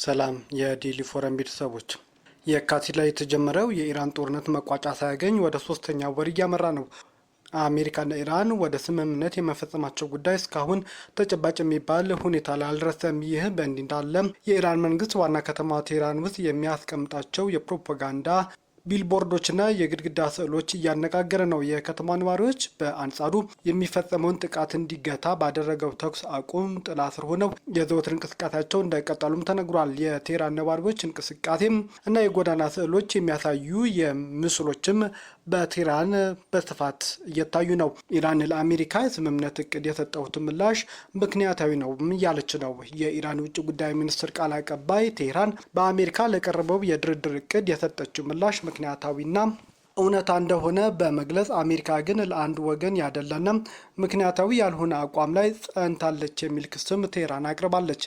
ሰላም የዴሊ ፎረም ቤተሰቦች፣ የካቲት ላይ የተጀመረው የኢራን ጦርነት መቋጫ ሳያገኝ ወደ ሶስተኛው ወር እያመራ ነው። አሜሪካና ኢራን ወደ ስምምነት የመፈጸማቸው ጉዳይ እስካሁን ተጨባጭ የሚባል ሁኔታ ላይ አልደረሰም። ይህ በእንዲህ እንዳለ የኢራን መንግስት ዋና ከተማ ቴህራን ውስጥ የሚያስቀምጣቸው የፕሮፓጋንዳ ቢልቦርዶችና የግድግዳ ስዕሎች እያነጋገረ ነው። የከተማ ነዋሪዎች በአንጻሩ የሚፈጸመውን ጥቃት እንዲገታ ባደረገው ተኩስ አቁም ጥላ ስር ሆነው የዘወትር እንቅስቃሴያቸው እንደቀጠሉም ተነግሯል። የቴህራን ነዋሪዎች እንቅስቃሴም እና የጎዳና ስዕሎች የሚያሳዩ የምስሎችም በቴህራን በስፋት እየታዩ ነው። ኢራን ለአሜሪካ የስምምነት እቅድ የሰጠሁት ምላሽ ምክንያታዊ ነው እያለች ነው። የኢራን ውጭ ጉዳይ ሚኒስትር ቃል አቀባይ ቴህራን በአሜሪካ ለቀረበው የድርድር እቅድ የሰጠችው ምላሽ ምክንያታዊና እውነታ እንደሆነ በመግለጽ አሜሪካ ግን ለአንድ ወገን ያደለና ምክንያታዊ ያልሆነ አቋም ላይ ጸንታለች የሚል ክስም ቴህራን አቅርባለች።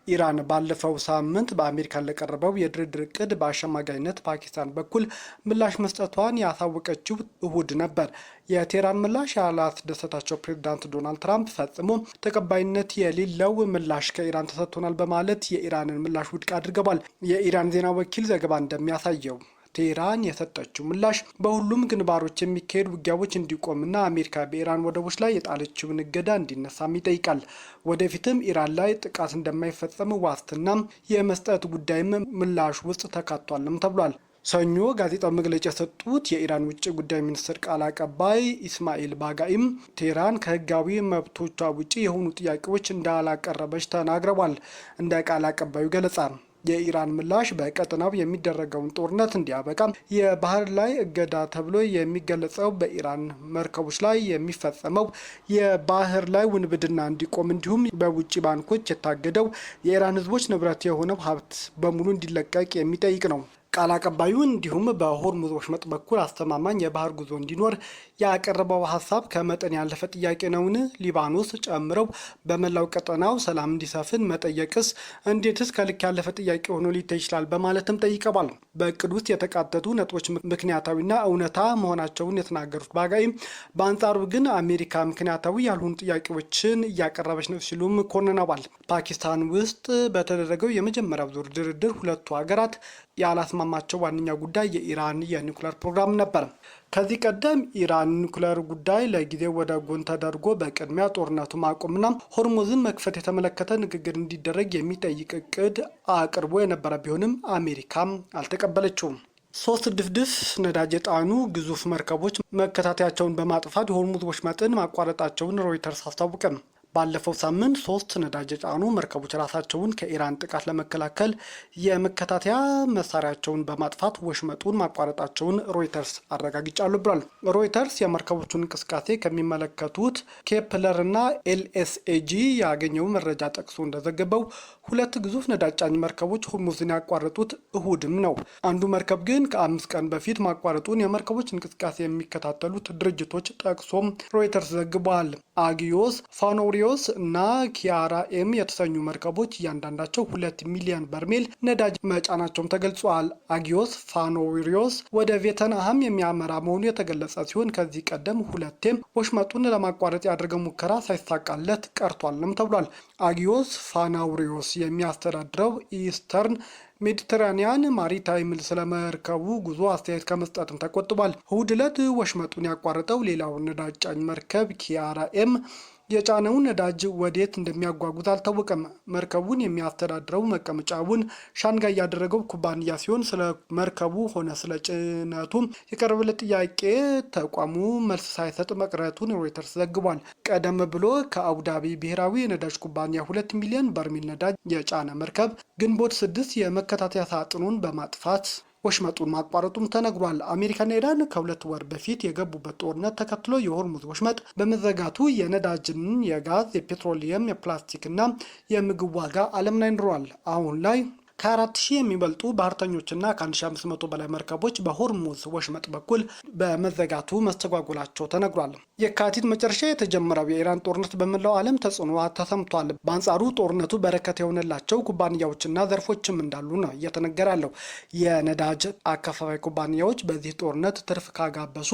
ኢራን ባለፈው ሳምንት በአሜሪካ ለቀረበው የድርድር እቅድ በአሸማጋይነት ፓኪስታን በኩል ምላሽ መስጠቷን ያሳወቀችው እሁድ ነበር። የቴህራን ምላሽ ያላስደሰታቸው ፕሬዝዳንት ዶናልድ ትራምፕ ፈጽሞ ተቀባይነት የሌለው ምላሽ ከኢራን ተሰጥቶናል በማለት የኢራንን ምላሽ ውድቅ አድርገዋል። የኢራን ዜና ወኪል ዘገባ እንደሚያሳየው ቴህራን የሰጠችው ምላሽ በሁሉም ግንባሮች የሚካሄዱ ውጊያዎች እንዲቆምና አሜሪካ በኢራን ወደቦች ላይ የጣለችውን እገዳ እንዲነሳም ይጠይቃል። ወደፊትም ኢራን ላይ ጥቃት እንደማይፈጸም ዋስትና የመስጠት ጉዳይም ምላሽ ውስጥ ተካቷልም ተብሏል። ሰኞ ጋዜጣው መግለጫ የሰጡት የኢራን ውጭ ጉዳይ ሚኒስትር ቃል አቀባይ ኢስማኤል ባጋኢም ቴህራን ከህጋዊ መብቶቿ ውጭ የሆኑ ጥያቄዎች እንዳላቀረበች ተናግረዋል። እንደ ቃል አቀባዩ ገለጻ የኢራን ምላሽ በቀጠናው የሚደረገውን ጦርነት እንዲያበቃ፣ የባህር ላይ እገዳ ተብሎ የሚገለጸው በኢራን መርከቦች ላይ የሚፈጸመው የባህር ላይ ውንብድና እንዲቆም፣ እንዲሁም በውጭ ባንኮች የታገደው የኢራን ህዝቦች ንብረት የሆነው ሀብት በሙሉ እንዲለቀቅ የሚጠይቅ ነው። ቃል አቀባዩ እንዲሁም በሆርሙዝ ወሽመጥ በኩል አስተማማኝ የባህር ጉዞ እንዲኖር ያቀረበው ሀሳብ ከመጠን ያለፈ ጥያቄ ነውን? ሊባኖስ ጨምረው በመላው ቀጠናው ሰላም እንዲሰፍን መጠየቅስ እንዴትስ ከልክ ያለፈ ጥያቄ ሆኖ ሊታይ ይችላል? በማለትም ጠይቀዋል። በእቅድ ውስጥ የተካተቱ ነጥቦች ምክንያታዊና እውነታ መሆናቸውን የተናገሩት ባጋይም በአንጻሩ ግን አሜሪካ ምክንያታዊ ያልሆኑ ጥያቄዎችን እያቀረበች ነው ሲሉም ኮንነዋል። ፓኪስታን ውስጥ በተደረገው የመጀመሪያው ዙር ድርድር ሁለቱ ሀገራት ያላስማማቸው ዋነኛ ጉዳይ የኢራን የኒውክሌር ፕሮግራም ነበር። ከዚህ ቀደም ኢራን ኒውክሌር ጉዳይ ለጊዜው ወደ ጎን ተደርጎ በቅድሚያ ጦርነቱ ማቆምና ሆርሙዝን መክፈት የተመለከተ ንግግር እንዲደረግ የሚጠይቅ እቅድ አቅርቦ የነበረ ቢሆንም አሜሪካም አልተቀበለችውም። 3 ድፍድፍ ነዳጅ የጫኑ ግዙፍ መርከቦች መከታተያቸውን በማጥፋት የሆርሙዝ ወሽመጥን ማቋረጣቸውን ሮይተርስ አስታወቀ። ባለፈው ሳምንት 3 ነዳጅ የጫኑ መርከቦች ራሳቸውን ከኢራን ጥቃት ለመከላከል የመከታተያ መሳሪያቸውን በማጥፋት ወሽመጡን ማቋረጣቸውን ሮይተርስ አረጋግጫሉ ብሏል። ሮይተርስ የመርከቦቹን እንቅስቃሴ ከሚመለከቱት ኬፕለር እና ኤልኤስኤጂ ያገኘው መረጃ ጠቅሶ እንደዘገበው 2 ግዙፍ ነዳጅ ጫኝ መርከቦች ሆርሙዝን ያቋረጡት እሁድም ነው። አንዱ መርከብ ግን ከ5 ቀን በፊት ማቋረጡን የመርከቦች እንቅስቃሴ የሚከታተሉት ድርጅቶች ጠቅሶም ሮይተርስ ዘግቧል። አጊዮስ፣ ፋኖሪዮስ እና ኪያራ ኤም የተሰኙ መርከቦች እያንዳንዳቸው 2 ሚሊዮን በርሜል ነዳጅ መጫናቸውም ተገልጿል። አጊዮስ ፋኖሪዮስ ወደ ቬትናም የሚያመራ መሆኑ የተገለጸ ሲሆን ከዚህ ቀደም 2ቴም ወሽመጡን ለማቋረጥ ያደረገው ሙከራ ሳይሳካለት ቀርቷልም ተብሏል። አጊዮስ ፋኖሪዮስ የሚያስተዳድረው ኢስተርን ሜዲተራኒያን ማሪታይም ስለመርከቡ ጉዞ አስተያየት ከመስጠትም ተቆጥቧል። እሁድ ዕለት ወሽመጡን ያቋረጠው ሌላው ነዳጅ ጫኝ መርከብ ኪያራ ኤም የጫነውን ነዳጅ ወዴት እንደሚያጓጉዝ አልታወቀም። መርከቡን የሚያስተዳድረው መቀመጫውን ሻንጋይ ያደረገው ኩባንያ ሲሆን ስለ መርከቡ ሆነ ስለ ጭነቱ የቀረበለት ጥያቄ ተቋሙ መልስ ሳይሰጥ መቅረቱን ሮይተርስ ዘግቧል። ቀደም ብሎ ከአቡዳቢ ብሔራዊ የነዳጅ ኩባንያ 2 ሚሊዮን በርሜል ነዳጅ የጫነ መርከብ ግንቦት 6 የመከታተያ ሳጥኑን በማጥፋት ወሽመጡን ማቋረጡም ተነግሯል። አሜሪካና ኢራን ከ2 ወር በፊት የገቡበት ጦርነት ተከትሎ የሆርሙዝ ወሽመጥ በመዘጋቱ የነዳጅን፣ የጋዝ፣ የፔትሮሊየም፣ የፕላስቲክና የምግብ ዋጋ ዓለም ላይ ንሯል። አሁን ላይ ከ4000 የሚበልጡ ባህርተኞችና ከ1500 በላይ መርከቦች በሆርሙዝ ወሽመጥ በኩል በመዘጋቱ መስተጓጎላቸው ተነግሯል። የካቲት መጨረሻ የተጀመረው የኢራን ጦርነት በመላው ዓለም ተጽዕኖ ተሰምቷል። በአንጻሩ ጦርነቱ በረከት የሆነላቸው ኩባንያዎችና ዘርፎችም እንዳሉ ነው እየተነገረ ያለው። የነዳጅ አከፋፋይ ኩባንያዎች በዚህ ጦርነት ትርፍ ካጋበሱ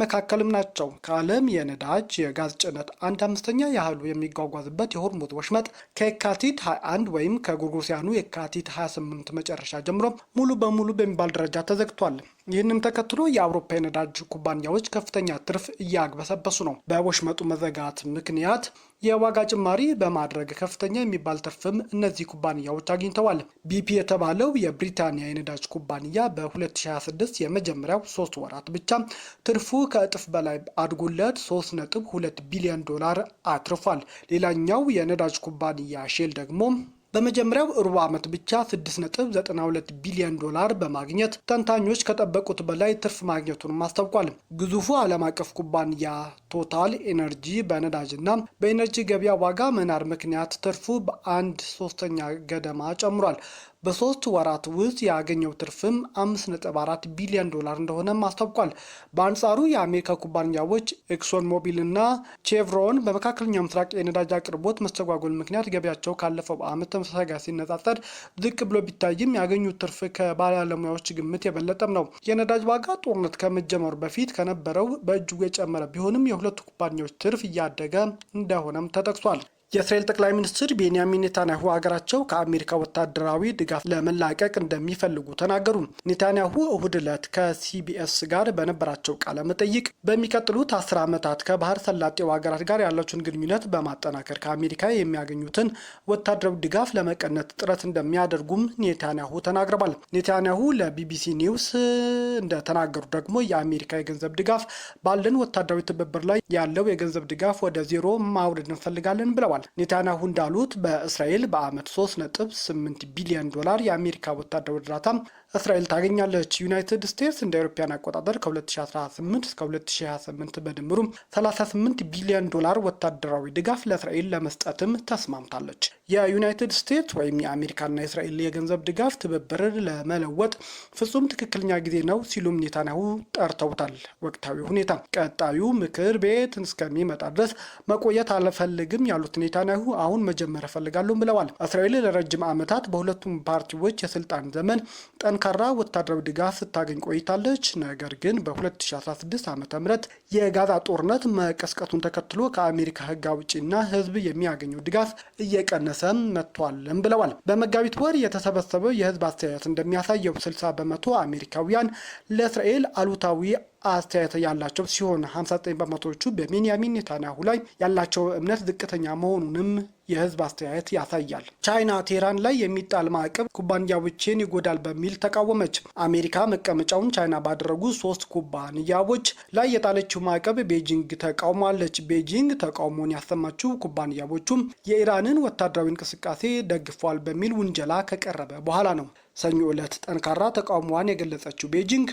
መካከልም ናቸው። ከዓለም የነዳጅ የጋዝ ጭነት 1/5 ያህሉ የሚጓጓዝበት የሆርሙዝ ወሽመጥ ከየካቲት 21 ወይም ከጎርጎሮሳውያኑ የካቲት 2028 መጨረሻ ጀምሮ ሙሉ በሙሉ በሚባል ደረጃ ተዘግቷል። ይህንን ተከትሎ የአውሮፓ የነዳጅ ኩባንያዎች ከፍተኛ ትርፍ እያግበሰበሱ ነው። በወሽመጡ መዘጋት ምክንያት የዋጋ ጭማሪ በማድረግ ከፍተኛ የሚባል ትርፍም እነዚህ ኩባንያዎች አግኝተዋል። ቢፒ የተባለው የብሪታንያ የነዳጅ ኩባንያ በ2026 የመጀመሪያው 3 ወራት ብቻ ትርፉ ከእጥፍ በላይ አድጎለት 3.2 ቢሊዮን ዶላር አትርፏል። ሌላኛው የነዳጅ ኩባንያ ሼል ደግሞ በመጀመሪያው ሩብ ዓመት ብቻ 6.92 ቢሊዮን ዶላር በማግኘት ተንታኞች ከጠበቁት በላይ ትርፍ ማግኘቱን አስታውቋል። ግዙፉ ዓለም አቀፍ ኩባንያ ቶታል ኤነርጂ በነዳጅና በኤነርጂ ገበያ ዋጋ መናር ምክንያት ትርፉ በ1/3 ገደማ ጨምሯል። በ3 ወራት ውስጥ ያገኘው ትርፍም 5.4 ቢሊዮን ዶላር እንደሆነም አስታውቋል። በአንጻሩ የአሜሪካ ኩባንያዎች ኤክሶን ሞቢል እና ቼቭሮን በመካከለኛው ምስራቅ የነዳጅ አቅርቦት መስተጓጎል ምክንያት ገበያቸው ካለፈው ዓመት ተመሳሳይ ጋር ሲነጻጸር ዝቅ ብሎ ቢታይም ያገኙት ትርፍ ከባለሙያዎች ግምት የበለጠም ነው። የነዳጅ ዋጋ ጦርነት ከመጀመሩ በፊት ከነበረው በእጅጉ የጨመረ ቢሆንም የሁለቱ ኩባንያዎች ትርፍ እያደገ እንደሆነም ተጠቅሷል። የእስራኤል ጠቅላይ ሚኒስትር ቤንያሚን ኔታንያሁ ሀገራቸው ከአሜሪካ ወታደራዊ ድጋፍ ለመላቀቅ እንደሚፈልጉ ተናገሩ። ኔታንያሁ እሁድ ዕለት ከሲቢኤስ ጋር በነበራቸው ቃለ መጠይቅ በሚቀጥሉት 10 ዓመታት ከባህር ሰላጤው ሀገራት ጋር ያላቸውን ግንኙነት በማጠናከር ከአሜሪካ የሚያገኙትን ወታደራዊ ድጋፍ ለመቀነስ ጥረት እንደሚያደርጉም ኔታንያሁ ተናግረዋል። ኔታንያሁ ለቢቢሲ ኒውስ እንደተናገሩ ደግሞ የአሜሪካ የገንዘብ ድጋፍ ባለን ወታደራዊ ትብብር ላይ ያለው የገንዘብ ድጋፍ ወደ ዜሮ ማውረድ እንፈልጋለን ብለዋል። ኔታንያሁ እንዳሉት በእስራኤል በዓመት 3.8 ቢሊዮን ዶላር የአሜሪካ ወታደራዊ እርዳታ እስራኤል ታገኛለች። ዩናይትድ ስቴትስ እንደ አውሮፓውያን አቆጣጠር ከ2018 እስከ 2028 በድምሩ 38 ቢሊዮን ዶላር ወታደራዊ ድጋፍ ለእስራኤል ለመስጠትም ተስማምታለች። የዩናይትድ ስቴትስ ወይም የአሜሪካና የእስራኤል የገንዘብ ድጋፍ ትብብር ለመለወጥ ፍጹም ትክክለኛ ጊዜ ነው ሲሉም ኔታንያሁ ጠርተውታል። ወቅታዊ ሁኔታ ቀጣዩ ምክር ቤት እስከሚመጣ ድረስ መቆየት አልፈልግም ያሉት ኔታንያሁ አሁን መጀመር እፈልጋለሁ ብለዋል። እስራኤል ለረጅም ዓመታት በሁለቱም ፓርቲዎች የስልጣን ዘመን ጠንካራ ወታደራዊ ድጋፍ ስታገኝ ቆይታለች። ነገር ግን በ2016 ዓ.ም የጋዛ ጦርነት መቀስቀሱን ተከትሎ ከአሜሪካ ሕግ አውጪና ሕዝብ የሚያገኘው ድጋፍ እየቀነሰ መጥቷልም ብለዋል። በመጋቢት ወር የተሰበሰበው የሕዝብ አስተያየት እንደሚያሳየው 60% አሜሪካውያን ለእስራኤል አሉታዊ አስተያየት ያላቸው ሲሆን 59 በመቶዎቹ በቤንያሚን ኔታንያሁ ላይ ያላቸው እምነት ዝቅተኛ መሆኑንም የህዝብ አስተያየት ያሳያል። ቻይና ቴህራን ላይ የሚጣል ማዕቀብ ኩባንያዎችን ይጎዳል በሚል ተቃወመች። አሜሪካ መቀመጫውን ቻይና ባደረጉ 3 ኩባንያዎች ላይ የጣለችው ማዕቀብ ቤጂንግ ተቃውሟለች። ቤጂንግ ተቃውሞን ያሰማችው ኩባንያዎቹም የኢራንን ወታደራዊ እንቅስቃሴ ደግፏል በሚል ውንጀላ ከቀረበ በኋላ ነው። ሰኞ ዕለት ጠንካራ ተቃውሟን የገለጸችው ቤጂንግ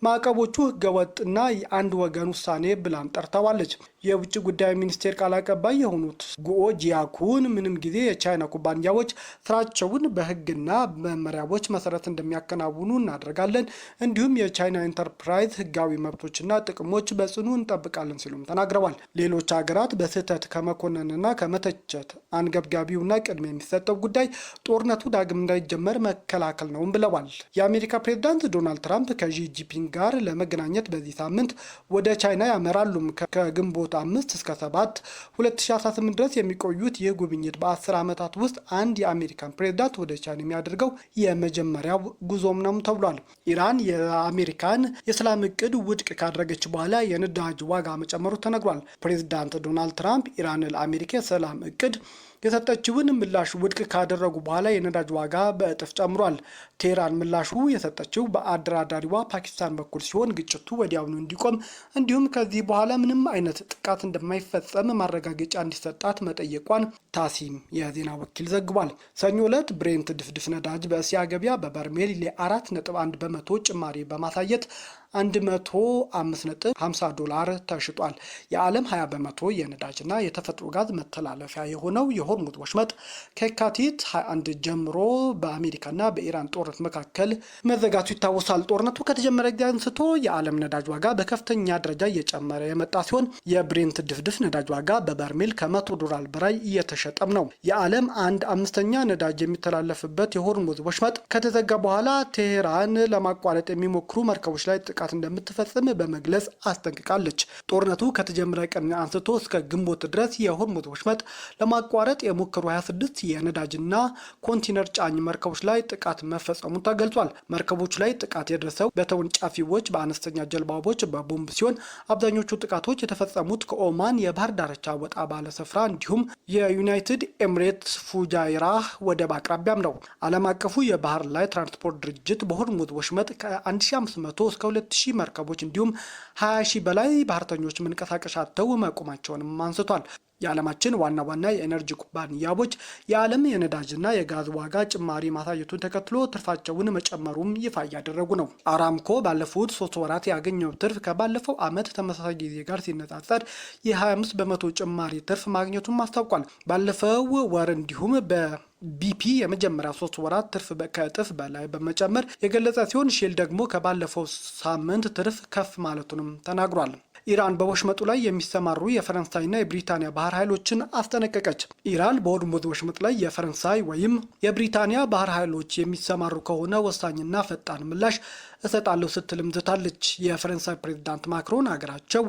ማዕቀቦቹ ህገወጥና የአንድ ወገን ውሳኔ ብላም ጠርተዋለች። የውጭ ጉዳይ ሚኒስቴር ቃል አቀባይ የሆኑት ጉኦ ጂያኩን ምንም ጊዜ የቻይና ኩባንያዎች ስራቸውን በህግና መመሪያዎች መሰረት እንደሚያከናውኑ እናደርጋለን፣ እንዲሁም የቻይና ኢንተርፕራይዝ ህጋዊ መብቶችና ጥቅሞች በጽኑ እንጠብቃለን ሲሉም ተናግረዋል። ሌሎች ሀገራት በስህተት ከመኮነንና ከመተቸት አንገብጋቢውና ቅድሚያ የሚሰጠው ጉዳይ ጦርነቱ ዳግም እንዳይጀመር መከላከል ነውም ብለዋል። የአሜሪካ ፕሬዝዳንት ዶናልድ ትራምፕ ከዢ ጂንፒንግ ጋር ለመገናኘት በዚህ ሳምንት ወደ ቻይና ያመራሉ። ከግንቦት 5 እስከ 7 2018 ድረስ የሚቆዩት ይህ ጉብኝት በ10 ዓመታት ውስጥ አንድ የአሜሪካን ፕሬዝዳንት ወደ ቻይና የሚያደርገው የመጀመሪያው ጉዞም ነው ተብሏል። ኢራን የአሜሪካን የሰላም እቅድ ውድቅ ካደረገች በኋላ የነዳጅ ዋጋ መጨመሩ ተነግሯል። ፕሬዝዳንት ዶናልድ ትራምፕ ኢራን ለአሜሪካ የሰላም እቅድ የሰጠችውን ምላሽ ውድቅ ካደረጉ በኋላ የነዳጅ ዋጋ በእጥፍ ጨምሯል። ቴህራን ምላሹ የሰጠችው በአደራዳሪዋ ፓኪስታን በኩል ሲሆን ግጭቱ ወዲያውኑ እንዲቆም እንዲሁም ከዚህ በኋላ ምንም አይነት ጥቃት እንደማይፈጸም ማረጋገጫ እንዲሰጣት መጠየቋን ታሲም የዜና ወኪል ዘግቧል። ሰኞ ዕለት ብሬንት ድፍድፍ ነዳጅ በእስያ ገበያ በበርሜል ለ4.1 በመቶ ጭማሪ በማሳየት 105.50 ዶላር ተሽጧል። የዓለም 20 በመቶ የነዳጅና የተፈጥሮ ጋዝ መተላለፊያ የሆነው የሆርሙዝ ወሽመጥ ከየካቲት 21 ጀምሮ በአሜሪካና በኢራን ጦርነት መካከል መዘጋቱ ይታወሳል። ጦርነቱ ከተጀመረ ጊዜ አንስቶ የዓለም ነዳጅ ዋጋ በከፍተኛ ደረጃ እየጨመረ የመጣ ሲሆን የብሬንት ድፍድፍ ነዳጅ ዋጋ በበርሜል ከ$100 በላይ እየተሸጠም ነው። የዓለም 1/5 ነዳጅ የሚተላለፍበት የሆርሙዝ ወሽመጥ ከተዘጋ በኋላ ቴህራን ለማቋረጥ የሚሞክሩ መርከቦች ላይ ጥቃት ጥቃት እንደምትፈጽም በመግለጽ አስጠንቅቃለች። ጦርነቱ ከተጀመረ ቀን አንስቶ እስከ ግንቦት ድረስ የሆርሙዝ ወሽመጥ ለማቋረጥ የሞከሩ 26 የነዳጅና ኮንቴነር ጫኝ መርከቦች ላይ ጥቃት መፈጸሙ ተገልጿል። መርከቦች ላይ ጥቃት የደረሰው በተወንጫፊዎች፣ በአነስተኛ ጀልባዎች፣ በቦምብ ሲሆን አብዛኞቹ ጥቃቶች የተፈጸሙት ከኦማን የባህር ዳርቻ ወጣ ባለ ስፍራ እንዲሁም የዩናይትድ ኤምሬትስ ፉጃይራ ወደብ አቅራቢያም ነው። ዓለም አቀፉ የባህር ላይ ትራንስፖርት ድርጅት በሆርሙዝ ወሽመጥ ከ1500 እስከ 2000 መርከቦች እንዲሁም 20,000 በላይ ባህርተኞች መንቀሳቀስ አጥተው መቆማቸውንም አንስቷል። የዓለማችን ዋና ዋና የኤነርጂ ኩባንያዎች የዓለም የነዳጅና የጋዝ ዋጋ ጭማሪ ማሳየቱን ተከትሎ ትርፋቸውን መጨመሩም ይፋ እያደረጉ ነው። አራምኮ ባለፉት 3 ወራት ያገኘው ትርፍ ከባለፈው ዓመት ተመሳሳይ ጊዜ ጋር ሲነጻጸር የ25 በመቶ ጭማሪ ትርፍ ማግኘቱን አስታውቋል። ባለፈው ወር እንዲሁም ቢፒ የመጀመሪያ 3 ወራት ትርፍ ከእጥፍ በላይ በመጨመር የገለጸ ሲሆን ሼል ደግሞ ከባለፈው ሳምንት ትርፍ ከፍ ማለቱንም ተናግሯል። ኢራን በወሽመጡ ላይ የሚሰማሩ የፈረንሳይና የብሪታንያ ባህር ኃይሎችን አስጠነቀቀች። ኢራን በሆርሙዝ ወሽመጥ ላይ የፈረንሳይ ወይም የብሪታንያ ባህር ኃይሎች የሚሰማሩ ከሆነ ወሳኝና ፈጣን ምላሽ እሰጣለሁ ስትልም ዝታለች። የፈረንሳይ ፕሬዝዳንት ማክሮን ሀገራቸው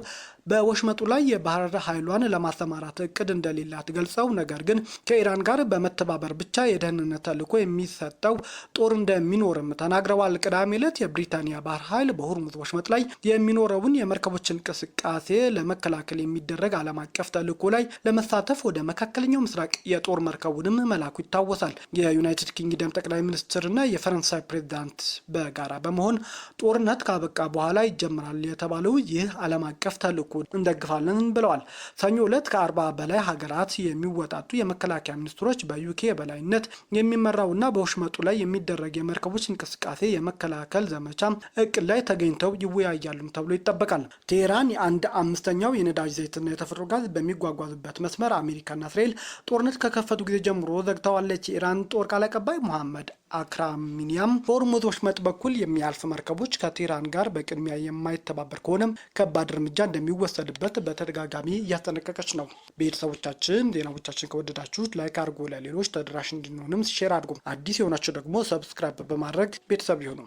በወሽመጡ ላይ የባህር ኃይሏን ለማሰማራት እቅድ እንደሌላት ገልጸው ነገር ግን ከኢራን ጋር በመተባበር ብቻ የደህንነት ተልዕኮ የሚሰጠው ጦር እንደሚኖርም ተናግረዋል። ቅዳሜ ዕለት የብሪታንያ ባህር ኃይል በሆርሙዝ ወሽመጥ ላይ የሚኖረውን የመርከቦች እንቅስቃሴ ለመከላከል የሚደረግ ዓለም አቀፍ ተልዕኮ ላይ ለመሳተፍ ወደ መካከለኛው ምስራቅ የጦር መርከቡንም መላኩ ይታወሳል። የዩናይትድ ኪንግደም ጠቅላይ ሚኒስትርና የፈረንሳይ ፕሬዝዳንት በጋራ በመሆን ጦርነት ካበቃ በኋላ ይጀምራል የተባለው ይህ ዓለም አቀፍ ተልዕኮ እንደግፋለን ብለዋል። ሰኞ ዕለት ከ40 በላይ ሀገራት የሚወጣጡ የመከላከያ ሚኒስትሮች በዩኬ የበላይነት የሚመራውና በወሽመጡ ላይ የሚደረግ የመርከቦች እንቅስቃሴ የመከላከል ዘመቻ እቅድ ላይ ተገኝተው ይወያያሉም ተብሎ ይጠበቃል። ቴህራን የ1/5 የነዳጅ ዘይትና የተፈጥሮ ጋዝ በሚጓጓዙበት መስመር አሜሪካና እስራኤል ጦርነት ከከፈቱ ጊዜ ጀምሮ ዘግተዋለች። የኢራን ጦር ቃል አቀባይ መሐመድ አክራሚኒያም በሆርሙዝ ወሽመጥ በኩል የሚያልፍ መርከቦች ከቴህራን ጋር በቅድሚያ የማይተባበር ከሆነም ከባድ እርምጃ እንደሚወሰድበት በተደጋጋሚ እያስጠነቀቀች ነው። ቤተሰቦቻችን ዜናዎቻችን ከወደዳችሁት ላይክ አድርጎ ለሌሎች ተደራሽ እንዲሆንም ሼር አድርጉ። አዲስ የሆናችሁ ደግሞ ሰብስክራይብ በማድረግ ቤተሰብ ይሁኑ።